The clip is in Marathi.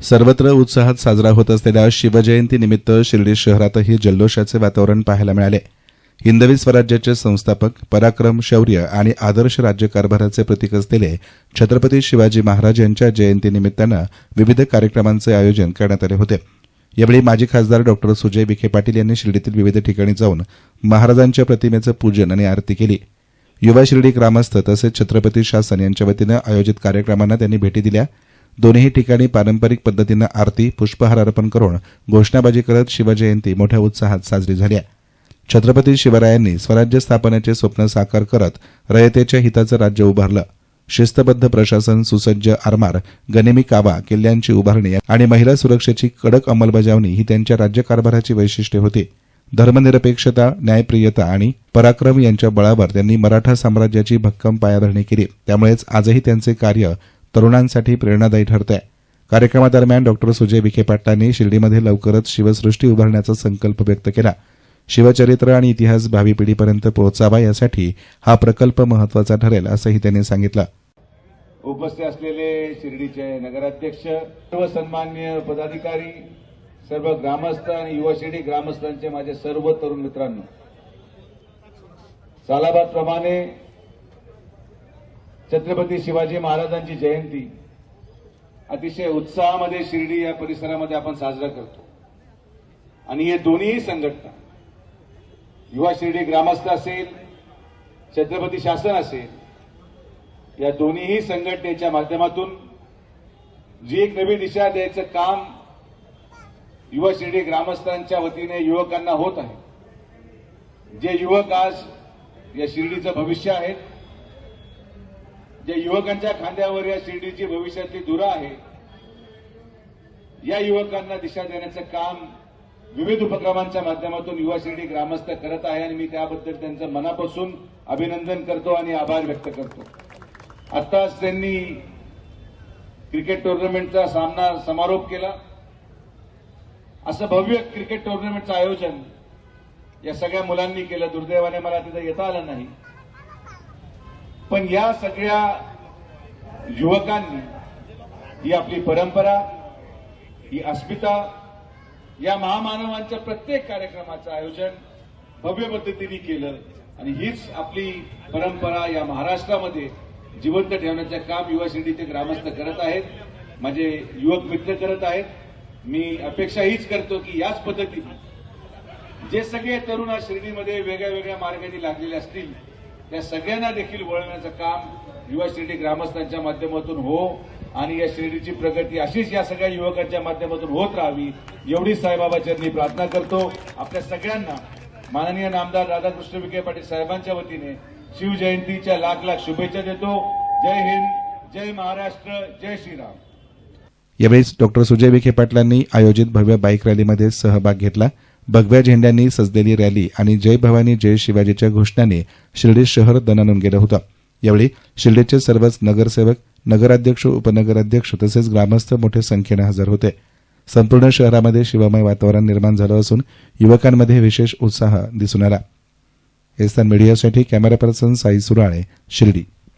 सर्वत्र उत्साहात साजरा होत असलेल्या शिवजयंतीनिमित्त शिर्डी शहरातही जल्लोषाचे वातावरण पाहायला मिळाले. हिंदवी स्वराज्याचे संस्थापक, पराक्रम, शौर्य आणि आदर्श राज्यकारभाराचे प्रतीक असलेले छत्रपती शिवाजी महाराज यांच्या जयंतीनिमित्तानं विविध कार्यक्रमांचे आयोजन करण्यात आले होते. यावेळी माजी खासदार डॉ. सुजय विखे पाटील यांनी शिर्डीतील विविध ठिकाणी जाऊन महाराजांच्या प्रतिमेचं पूजन आणि आरती केली. युवा शिर्डी ग्रामस्थ तसेच छत्रपती शासन यांच्या वतीनं आयोजित कार्यक्रमांना त्यांनी भेटी दिल्या. दोन्ही ठिकाणी पारंपरिक पद्धतीनं आरती, पुष्पहार अर्पण करून घोषणाबाजी करत शिवजयंती मोठ्या उत्साहात साजरी झाली. छत्रपती शिवरायांनी स्वराज्य स्थापनेचे स्वप्न साकार करत रयतेच्या हिताचं राज्य उभारलं. शिस्तबद्ध प्रशासन, सुसज्ज आरमार, गनिमी कावा, किल्ल्यांची उभारणी आणि महिला सुरक्षेची कडक अंमलबजावणी ही त्यांच्या राज्यकारभाराची वैशिष्ट्ये होती. धर्मनिरपेक्षता, न्यायप्रियता आणि पराक्रम यांच्या बळावर त्यांनी मराठा साम्राज्याची भक्कम पायाभरणी केली. त्यामुळेच आजही त्यांचे कार्य तरुणांसाठी प्रेरणादायी ठरतंय. कार्यक्रमादरम्यान डॉ. सुजय विखे पाटलांनी शिर्डीमध्ये लवकरच शिवसृष्टी उभारण्याचा संकल्प व्यक्त केला. शिवचरित्र आणि इतिहास भावी पिढीपर्यंत पोहोचावा यासाठी हा प्रकल्प महत्वाचा ठरेल असंही त्यांनी सांगितलं. उपस्थित असलेले शिर्डीचे नगराध्यक्ष, सर्व सन्माननीय पदाधिकारी, सर्व ग्रामस्थ आणि युवा शिर्डी ग्रामस्थांचे माझे सर्व तरुण मित्रांनो, सालाबादप्रमाणे छत्रपती शिवाजी महाराजांची जयंती अतिशय उत्साहामध्ये शिर्डी या परिसरामध्ये आपण साजरा करतो. आणि हे दोन्ही संघटना, युवा शिर्डी ग्रामस्थ असेल, छत्रपती शासन असेल, या दोन्हीही संघटनेच्या माध्यमातून जी एक नवी दिशा द्यायचं काम युवा शिर्डी ग्रामस्थांच्या वतीने युवकांना होत आहे. जे युवक आज या शिर्डीचं भविष्य आहेत, ज्या युवकांच्या खांद्यावर या शिर्डीची भविष्यातली धुरा आहे, या युवकांना दिशा देण्याचं काम विविध उपक्रमांच्या माध्यमातून युवा शिर्डी ग्रामस्थ करत आहे आणि मी त्याबद्दल त्यांचं मनापासून अभिनंदन करतो आणि आभार व्यक्त करतो. आत्ताच त्यांनी क्रिकेट टुर्नामेंटचा समारोप केला. असं भव्य क्रिकेट टुर्नामेंटचं आयोजन या सगळ्या मुलांनी केलं. दुर्दैवाने मला तिथे येता आलं नाही, पण या सगळ्या युवकांनी ही आपली परंपरा, ही अस्मिता, या महामानवांच्या प्रत्येक कार्यक्रमाचं आयोजन भव्य पद्धतीने केलं आणि हीच आपली परंपरा या महाराष्ट्रामध्ये जिवंत ठेवण्याचं काम युवा शिर्डीचे ग्रामस्थ करत आहेत, माझे युवक मित्र करत आहेत. मी अपेक्षा हीच करतो की याच पद्धतीने जे सगळे तरुण आज शिर्डीमध्ये वेगळ्या वेगळ्या मार्गाने लागलेले असतील, त्या सगळ्यांना देखील वळवण्याचं काम युवा शिर्डी ग्रामस्थांच्या माध्यमातून हो आणि या शिर्डीची प्रगती अशीच या सगळ्या युवकांच्या माध्यमातून होत राहावी एवढी साईबाबाचरणी प्रार्थना करतो. आपल्या सगळ्यांना माननीय नामदार राधाकृष्ण विखे पाटील साहेबांच्या वतीने शिवजयंतीच्या लाख लाख शुभेच्छा देतो. जय हिंद, जय महाराष्ट्र, जय श्रीराम. यावेळी डॉ. सुजय विखे पाटलांनी आयोजित भव्य बाईक रॅलीमध्ये सहभाग घेतला. भगव्या झेंड्यांनी सजलेली रॅली आणि जय भवानी जय शिवाजीच्या घोषणांनी शिर्डी शहर दणाणून गेलं होतं. यावेळी शिर्डीचे सर्वच नगरसेवक, नगराध्यक्ष, उपनगराध्यक्ष तसेच ग्रामस्थ मोठ्या संख्येनं हजर होते. संपूर्ण शहरामध्ये शिवमय वातावरण निर्माण झालं असून युवकांमध्ये विशेष उत्साह दिसून आला. एस्तान मीडियासाठी कॅमेरा पर्सन साई सुराळे, शिर्डी.